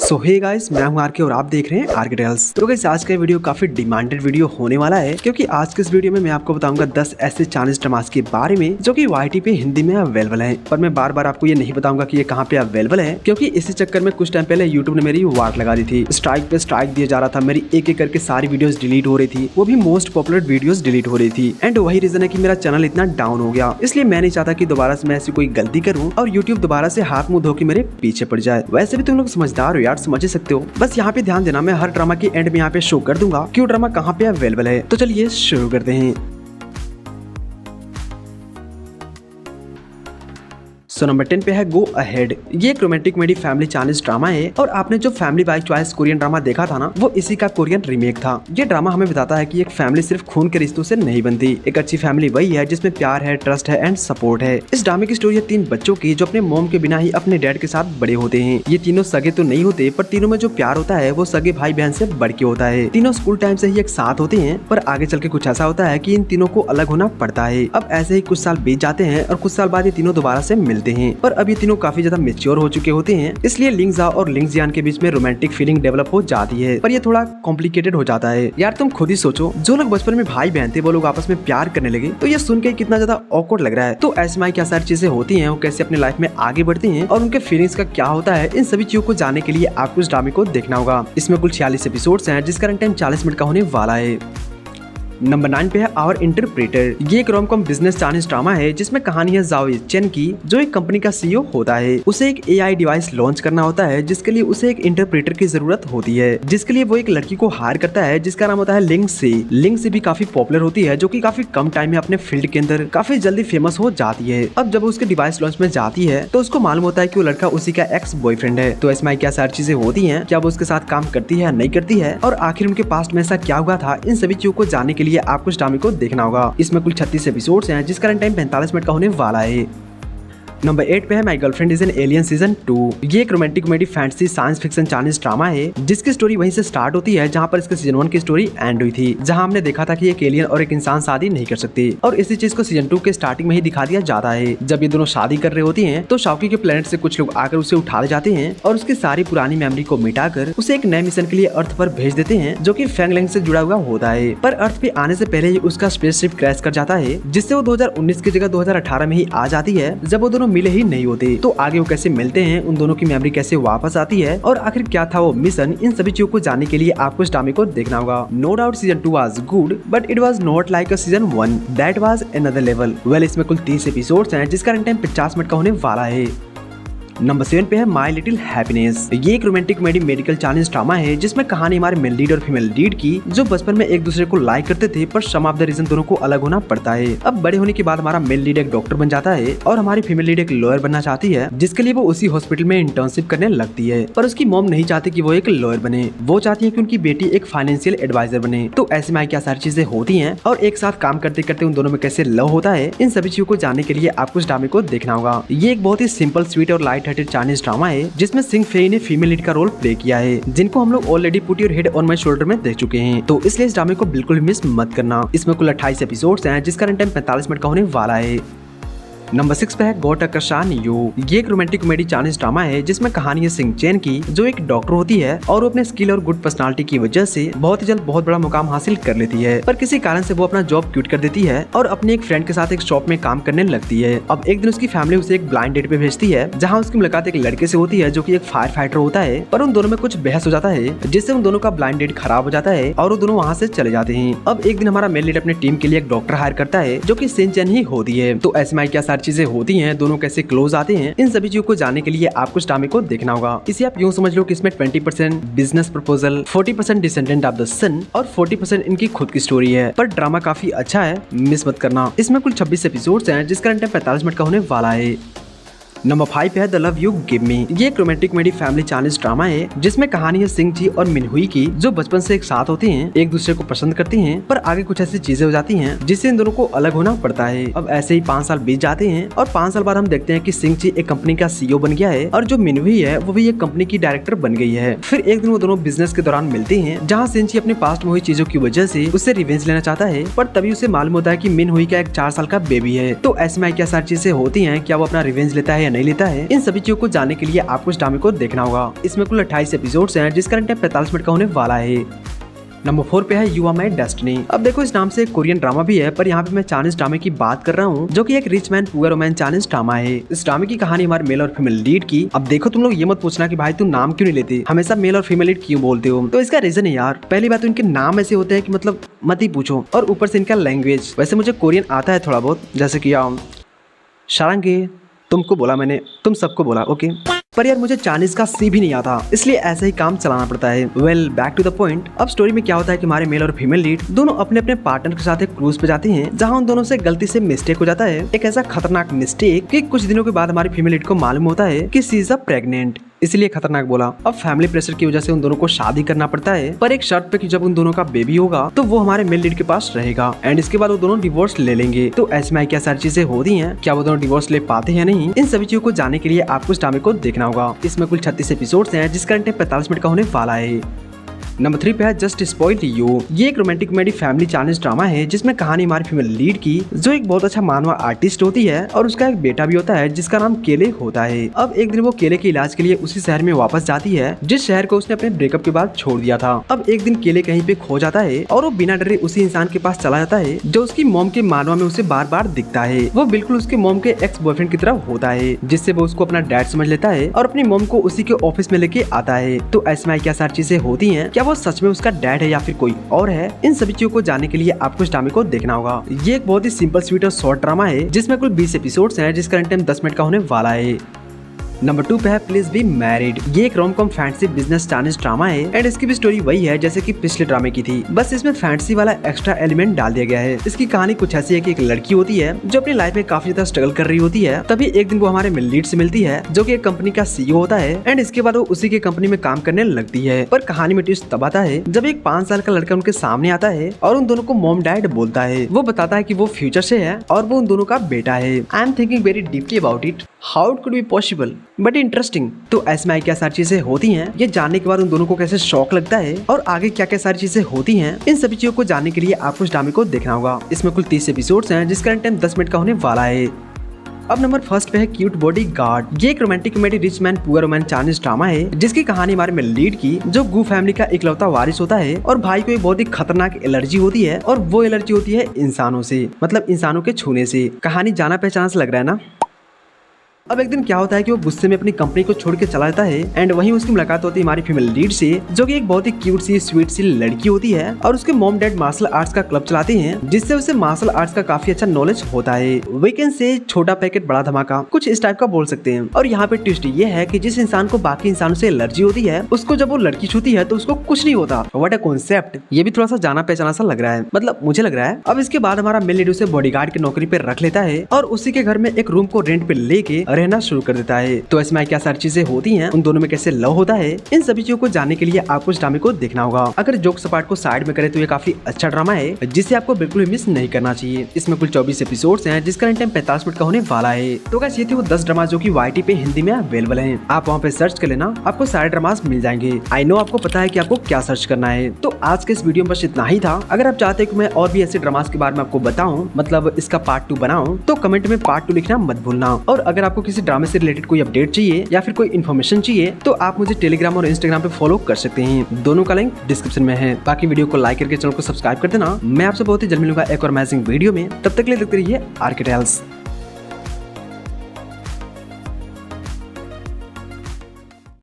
सो hey guys, मैं हूं R K और आप देख रहे हैं आरके टेल्स। तो गाइस आज का वीडियो काफी डिमांडेड वीडियो होने वाला है, क्योंकि आज के इस वीडियो में मैं आपको बताऊंगा 10 ऐसे चाइनीज ड्रामास के बारे में जो कि YT पे हिंदी में अवेलेबल है। पर मैं बार बार आपको ये नहीं बताऊंगा कि ये कहाँ पे अवेलेबल है, क्योंकि इसी चक्कर में कुछ टाइम पहले यूट्यूब ने मेरी वार्ड लगा दी थी। स्ट्राइक पे स्ट्राइक दिया जा रहा था, मेरी एक एक करके सारी वीडियोस डिलीट हो रही थी, वो भी मोस्ट पॉपुलर वीडियोस डिलीट हो रही थी। एंड वही रीजन है कि मेरा चैनल इतना डाउन हो गया। इसलिए मैं नहीं चाहता कि दोबारा से मैं ऐसी कोई गलती करूं और यूट्यूब दोबारा से हाथ मुंह धो के मेरे पीछे पड़ जाए। वैसे भी तुम लोग समझदार हो यार, समझ ही सकते हो। बस यहाँ पे ध्यान देना, मैं हर ड्रामा के एंड में यहाँ पे शो कर दूंगा कि वो ड्रामा कहाँ पे अवेलेबल है। तो चलिए शुरू करते हैं। सो नंबर 10 पे है गो अहेड। ये एक romantic comedy family Chinese drama है और आपने जो family by choice Korean drama देखा था ना, वो इसी का कोरियन रीमेक था। ये ड्रामा हमें बताता है कि एक फैमिली सिर्फ खून के रिश्तों से नहीं बनती। एक अच्छी फैमिली वही है जिसमें प्यार है, ट्रस्ट है एंड सपोर्ट है। इस ड्रामे की स्टोरी है 3 बच्चों की जो अपने मॉम के बिना ही अपने डैड के साथ बड़े होते हैं। ये तीनों सगे तो नहीं होते, पर तीनों में जो प्यार होता है वो सगे भाई बहन से बढ़ के होता है। तीनों स्कूल टाइम से ही एक साथ होते हैं, पर आगे चल के कुछ ऐसा होता है कि इन तीनों को अलग होना पड़ता है। अब ऐसे ही कुछ साल बीत जाते हैं और कुछ साल बाद ये तीनों दोबारा से मिलते हैं, पर अब ये तीनों काफी ज्यादा मैच्योर हो चुके होते हैं। इसलिए लिंग जा और लिंग जियान के बीच में रोमांटिक फीलिंग डेवलप हो जाती है, पर ये थोड़ा कॉम्प्लिकेटेड हो जाता है। यार तुम खुद ही सोचो, जो लोग बचपन में भाई बहन थे वो लोग आपस में प्यार करने लगे, तो ये सुन के कितना ज्यादा ऑकवर्ड लग रहा है। तो ऐसे में क्या सारी चीजें होती हैं, वो कैसे अपनी लाइफ में आगे बढ़ती हैं और उनके फीलिंग्स का क्या होता है, इन सभी चीजों को जानने के लिए आपको इस ड्रामे को देखना होगा। इसमें कुल 46 एपिसोड्स हैं, जिसका रन टाइम 40 मिनट का होने वाला है। नंबर 9 पे है आवर इंटरप्रेटर। ये एक रोम-कॉम बिजनेस चाइनीज ड्रामा है जिसमें कहानी है जाओ चेन की, जो एक कंपनी का CEO होता है। उसे एक AI डिवाइस लॉन्च करना होता है, जिसके लिए उसे एक इंटरप्रेटर की जरूरत होती है, जिसके लिए वो एक लड़की को हायर करता है जिसका नाम होता है लिंग सी। लिंग सी भी काफी पॉपुलर होती है, जो कि काफी कम टाइम में अपने फील्ड के अंदर काफी जल्दी फेमस हो जाती है। अब जब उसके डिवाइस लॉन्च में जाती है तो उसको मालूम होता है कि वो लड़का उसी का एक्स बॉयफ्रेंड है। तो इसमें क्या सारी चीजें होती है, क्या वो उसके साथ काम करती है या नहीं करती है, और आखिर उनके पास्ट में ऐसा क्या हुआ था, इन सभी चीजों को जानने के लिए आपको इस ड्रामे को देखना होगा। इसमें कुल 36 एपिसोड्स हैं, जिसका रन टाइम 45 मिनट का होने वाला है। नंबर 8 पे है my girlfriend is an alien season 2। ये एक romantic comedy fantasy science fiction Chinese drama है, जिसकी स्टोरी वहीं से स्टार्ट होती है जहां पर इसके सीजन 1 की स्टोरी एंड हुई थी, जहां हमने देखा था कि एक एलियन और एक इंसान शादी नहीं कर सकते, और इसी चीज को सीजन 2 के स्टार्टिंग में ही दिखा दिया जाता है। जब ये दोनों शादी कर रहे होती हैं तो शाओकी के प्लेनेट से कुछ लोग आकर उसे उठा ले जाते हैं और उसकी सारी पुरानी मेमोरी को मिटाकर उसे एक नए मिशन के लिए अर्थ पर भेज देते हैं, जो कि फैंगलैंग से जुड़ा हुआ होता है। पर अर्थ पे आने से पहले ही उसका स्पेसशिप क्रैश कर जाता है, जिससे वो 2019 की जगह 2018 में ही आ जाती है, जब वो दोनों मिले ही नहीं होते। तो आगे वो कैसे मिलते हैं, उन दोनों की मेमोरी कैसे वापस आती है, और आखिर क्या था वो मिशन, इन सभी चीजों को जानने के लिए आपको इस ड्रामे को देखना होगा। No doubt season 2 was good, but it was not like a season 1 that was another level. Well, इसमें कुल 30 एपिसोड्स हैं, जिसका रन टाइम 50 मिनट का होने वाला है। नंबर 7 पे है माई लिटिल हैप्पीनेस। ये एक romantic comedy medical Chinese drama है, जिसमें कहानी हमारे मेल लीड और फीमेल लीड की, जो बचपन में एक दूसरे को लाइक करते थे, पर सम ऑफ द रीजन दोनों को अलग होना पड़ता है। अब बड़े होने के बाद हमारा मेल लीड एक डॉक्टर बन जाता है और हमारी फीमेल लीड एक लॉयर बनना चाहती है, जिसके लिए वो उसी हॉस्पिटल में इंटर्नशिप करने लगती है। पर उसकी मॉम नहीं चाहती कि वो एक लॉयर बने, वो चाहती है कि उनकी बेटी एक फाइनेंशियल एडवाइजर बने। तो ऐसे में क्या सारी चीजें होती हैं और एक साथ काम करते करते उन दोनों में कैसे लव होता है, इन सभी चीजों को जानने के लिए आपको इस ड्रामे को देखना होगा। ये एक बहुत ही सिंपल, स्वीट और लाइट हार्टेड चाइनीज ड्रामा है, जिसमें सिंग फेई ने फीमेल लीड का रोल प्ले किया है, जिनको हम लोग already put your head on my shoulder में देख चुके हैं। तो इसलिए इस ड्रामे को बिल्कुल मिस मत करना। इसमें कुल 28 एपिसोड्स हैं, जिसका रन टाइम 45 मिनट का होने वाला है। नंबर 6 पे है got a crush on you. ये एक रोमांटिक कॉमेडी चाइनीज ड्रामा है, जिसमें कहानी है सिंग चेन की, जो एक डॉक्टर होती है और वो अपने स्किल और गुड पर्सनालिटी की वजह से बहुत ही जल्द बहुत बड़ा मुकाम हासिल कर लेती है। पर किसी कारण से वो अपना जॉब क्विट कर देती है और अपने एक फ्रेंड के साथ एक शॉप में काम करने लगती है। अब एक दिन उसकी फैमिली उसे एक ब्लाइंड डेट पे भेजती है, जहाँ उसकी मुलाकात एक लड़के से होती है जो की एक फायर फाइटर होता है। पर उन दोनों में कुछ बहस हो जाता है, जिससे उन दोनों का ब्लाइंड डेट खराब हो जाता है और वो दोनों वहाँ से चले जाते हैं। अब एक दिन हमारा मेल लीड अपने टीम के लिए एक डॉक्टर हायर करता है, जो की सिंग चेन ही होती है। तो ऐसे में क्या सारी चीजें होती है, दोनों कैसे क्लोज आते हैं, इन सभी चीजों को जानने के लिए आपको इस ड्रामे को देखना होगा। इसे आप यूं समझ लो कि इसमें 20% business proposal, 40% descendant of the sun और 40% इनकी खुद की स्टोरी है। पर ड्रामा काफी अच्छा है, मिस मत करना। इसमें कुल 26 एपिसोड्स हैं, जिसका रन टाइम 45 मिनट का होने वाला है। नंबर 5 पे है the love you give me. ये एक romantic comedy family Chinese drama है, जिसमें कहानी है सिंग जी और मिनहुई की, जो बचपन से एक साथ होती हैं, एक दूसरे को पसंद करती हैं, पर आगे कुछ ऐसी चीजें हो जाती हैं जिससे इन दोनों को अलग होना पड़ता है। अब ऐसे ही 5 साल बीत जाते हैं और 5 साल बाद हम देखते हैं कि सिंग जी एक कंपनी का CEO बन गया है और जो मिनहुई है वो भी एक कंपनी की डायरेक्टर बन गई है। फिर एक दिन वो दोनों बिजनेस के दौरान मिलते हैं, जहाँ सिंग जी अपने पास्ट में हुई चीजों की वजह से उससे रिवेंज लेना चाहता है, पर तभी उसे मालूम होता है कि मिनहुई का एक 4 साल का बेबी है। तो ऐसे में क्या सारी चीजें होती है, क्या वो अपना रिवेंज लेता है या नहीं लेता है, इन सभी चीजों को जानने के लिए आपको इस ड्रामे को देखना होगा। इसमें कुल 28 एपिसोड्स हैं, जिसका रन टाइम 45 मिनट का होने वाला है। नंबर 4 पे है यू आर माई डेस्टिनी। अब देखो, इस नाम से एक कोरियन ड्रामा भी है, पर यहाँ पे मैं चाइनीज ड्रामे की बात कर रहा हूँ, जो कि एक rich man poor woman Chinese drama है। इस ड्रामे की कहानी हमारे मेल और फीमेल लीड की। अब देखो, तुम लोग ये मत पूछना कि भाई तुम नाम क्यों नहीं लेते, हमेशा मेल और फीमेल लीड क्यों बोलते हो। तो इसका रीजन है यार, पहली बात तो इनके नाम ऐसे होते हैं कि मतलब मत ही पूछो, और ऊपर से इनका लैंग्वेज। वैसे मुझे कोरियन आता है थोड़ा बहुत, जैसे कि शारंगे, तुमको बोला मैंने, तुम सबको बोला, ओके। पर यार मुझे चाइनीज का सी भी नहीं आता, इसलिए ऐसा ही काम चलाना पड़ता है। Well, back to the point. अब स्टोरी में क्या होता है कि हमारे मेल और फीमेल लीड दोनों अपने अपने पार्टनर के साथ एक क्रूज पे जाते हैं, जहां उन दोनों से गलती से मिस्टेक हो जाता है। एक ऐसा खतरनाक मिस्टेक कि कुछ दिनों के बाद हमारी फीमेल लीड को मालूम होता है कि शी इज प्रेग्नेंट। इसलिए खतरनाक बोला। अब फैमिली प्रेशर की वजह से उन दोनों को शादी करना पड़ता है, पर एक शर्त पे कि जब उन दोनों का बेबी होगा तो वो हमारे मेल लीड के पास रहेगा, एंड इसके बाद वो दोनों डिवोर्स ले लेंगे। तो ऐसे में क्या सारी चीजें होती हैं, क्या वो दोनों डिवोर्स ले पाते हैं नहीं, इन सभी चीजों को जानने के लिए आपको इस ड्रामे को देखना होगा। इसमें कुल 36 एपिसोड्स हैं, जिसका रन टाइम 45 मिनट का होने वाला है। नंबर 3 पे है जस्ट स्पॉइल्ड यू। ये एक romantic comedy family Chinese drama है, जिसमें कहानी हमारी फीमेल लीड की, जो एक बहुत अच्छा मानवा आर्टिस्ट होती है, और उसका एक बेटा भी होता है जिसका नाम केले होता है। अब एक दिन वो केले के इलाज के लिए उसी शहर में वापस जाती है, जिस शहर को उसने अपने ब्रेकअप के बाद छोड़ दिया था। अब एक दिन केले कहीं पे खो जाता है, और वो बिना डरे उसी इंसान के पास चला जाता है जो उसकी मॉम के मानवा में उसे बार बार दिखता है। वो बिल्कुल उसके मॉम के एक्स बॉयफ्रेंड की तरह होता है, जिससे वो उसको अपना डैड समझ लेता है और अपनी मॉम को उसी के ऑफिस में लेके आता है। तो ऐसे में क्या सारी चीजें होती है, क्या वो सच में उसका डैड है या फिर कोई और है, इन सभी चीजों को जानने के लिए आपको इस ड्रामे को देखना होगा। ये एक बहुत ही सिंपल स्वीट और शॉर्ट ड्रामा है, जिसमें कुल 20 एपिसोड्स हैं, जिसका रन टाइम 10 मिनट का होने वाला है। नंबर 2 पे है प्लीज बी मैरिड। ये एक rom com fantasy business Chinese drama है, एंड इसकी भी स्टोरी वही है जैसे कि पिछले ड्रामे की थी, बस इसमें फैंटेसी वाला एक्स्ट्रा एलिमेंट डाल दिया गया है। इसकी कहानी कुछ ऐसी है कि एक लड़की होती है जो अपनी लाइफ में काफी ज्यादा स्ट्रगल कर रही होती है। तभी एक दिन वो हमारे लीड से मिलती है, जो कि एक कंपनी का सीईओ होता है, एंड इसके बाद वो उसी के कंपनी में काम करने लगती है। पर कहानी में ट्विस्ट तब आता है जब एक 5 साल का लड़का उनके सामने आता है और उन दोनों को मॉम डैड बोलता है। वो बताता है कि वो फ्यूचर से है और वो उन दोनों का बेटा है। I am thinking very deeply about it, how it could be possible, but interesting. तो ऐसे में क्या सारी चीजें होती हैं, ये जानने के बाद उन दोनों को कैसे शॉक लगता है, और आगे क्या क्या सारी चीजें होती हैं, इन सभी चीजों को जानने के लिए आपको इस ड्रामे को देखना होगा। इसमें कुल 30 एपिसोड्स हैं, जिसका रन टाइम 10 मिनट का होने वाला है। अब नंबर 1 पे है क्यूट बॉडी गार्ड। ये एक romantic comedy rich man poor woman Chinese drama है, जिसकी कहानी हमारे में लीड की, जो गू फैमिली का इकलौता वारिस होता है, और भाई को एक बहुत ही खतरनाक एलर्जी होती है, और वो एलर्जी होती है इंसानों से, मतलब इंसानों के छूने से। कहानी जाना पहचाना से लग रहा है ना। अब एक दिन क्या होता है कि वो गुस्से में अपनी कंपनी को छोड़ के चला जाता है, एंड वहीं उसकी मुलाकात होती है हमारी फीमेल लीड से, जो कि एक बहुत ही क्यूट सी स्वीट सी लड़की होती है, और उसके मॉम डैड मार्शल आर्ट्स का क्लब चलाते हैं, जिससे उसे मार्शल आर्ट्स का काफी अच्छा नॉलेज होता है। वी कैन से छोटा पैकेट बड़ा धमाका, कुछ इस टाइप का बोल सकते हैं। और यहाँ पे ट्विस्ट ये है कि जिस इंसान को बाकी इंसानों से एलर्जी होती है, उसको जब वो लड़की छूती है तो उसको कुछ नहीं होता। What a concept. ये भी थोड़ा सा जाना पहचाना सा लग रहा है, मतलब मुझे लग रहा है। अब इसके बाद हमारा मेल लीड उसे बॉडीगार्ड की नौकरी पे रख लेता है, और उसी के घर में एक रूम को रेंट पे लेके रहना शुरू कर देता है। तो इसमें क्या सारी चीजें होती हैं, उन दोनों में कैसे लव होता है, इन सभी चीजों को जानने के लिए आपको इस ड्रामे को देखना होगा। अगर जोक सपाट को साइड में करें तो ये काफी अच्छा ड्रामा है, जिसे आपको बिल्कुल भी मिस नहीं करना चाहिए। इसमें कुल 24 एपिसोड्स हैं, जिसका रन टाइम 45 मिनट का होने वाला है। तो गाइस, ये थे वो 10 ड्रामा जो कि YT पे हिंदी में अवेलेबल हैं। आप वहाँ पे सर्च कर लेना, आपको सारे ड्रामास मिल जाएंगे। आई नो आपको पता है कि आपको क्या सर्च करना है। तो आज के इस वीडियो में बस इतना ही था। अगर आप चाहते हैं कि मैं और भी ऐसे ड्रामास के बारे में आपको बताऊं, मतलब इसका पार्ट 2 बनाऊं, तो कमेंट में पार्ट 2 लिखना मत भूलना। और अगर आपको किसी ड्रामे से रिलेटेड कोई अपडेट चाहिए या फिर कोई इन्फॉर्मेशन चाहिए, तो आप मुझे टेलीग्राम और इंस्टाग्राम पे फॉलो कर सकते हैं। दोनों का लिंक डिस्क्रिप्शन में है। बाकी वीडियो को लाइक करके चैनल को सब्सक्राइब कर देना। मैं आपसे बहुत ही जल्द मिलूंगा एक और अमेजिंग वीडियो में। तब तक के लिए देखते रहिए आर्किटेल्स।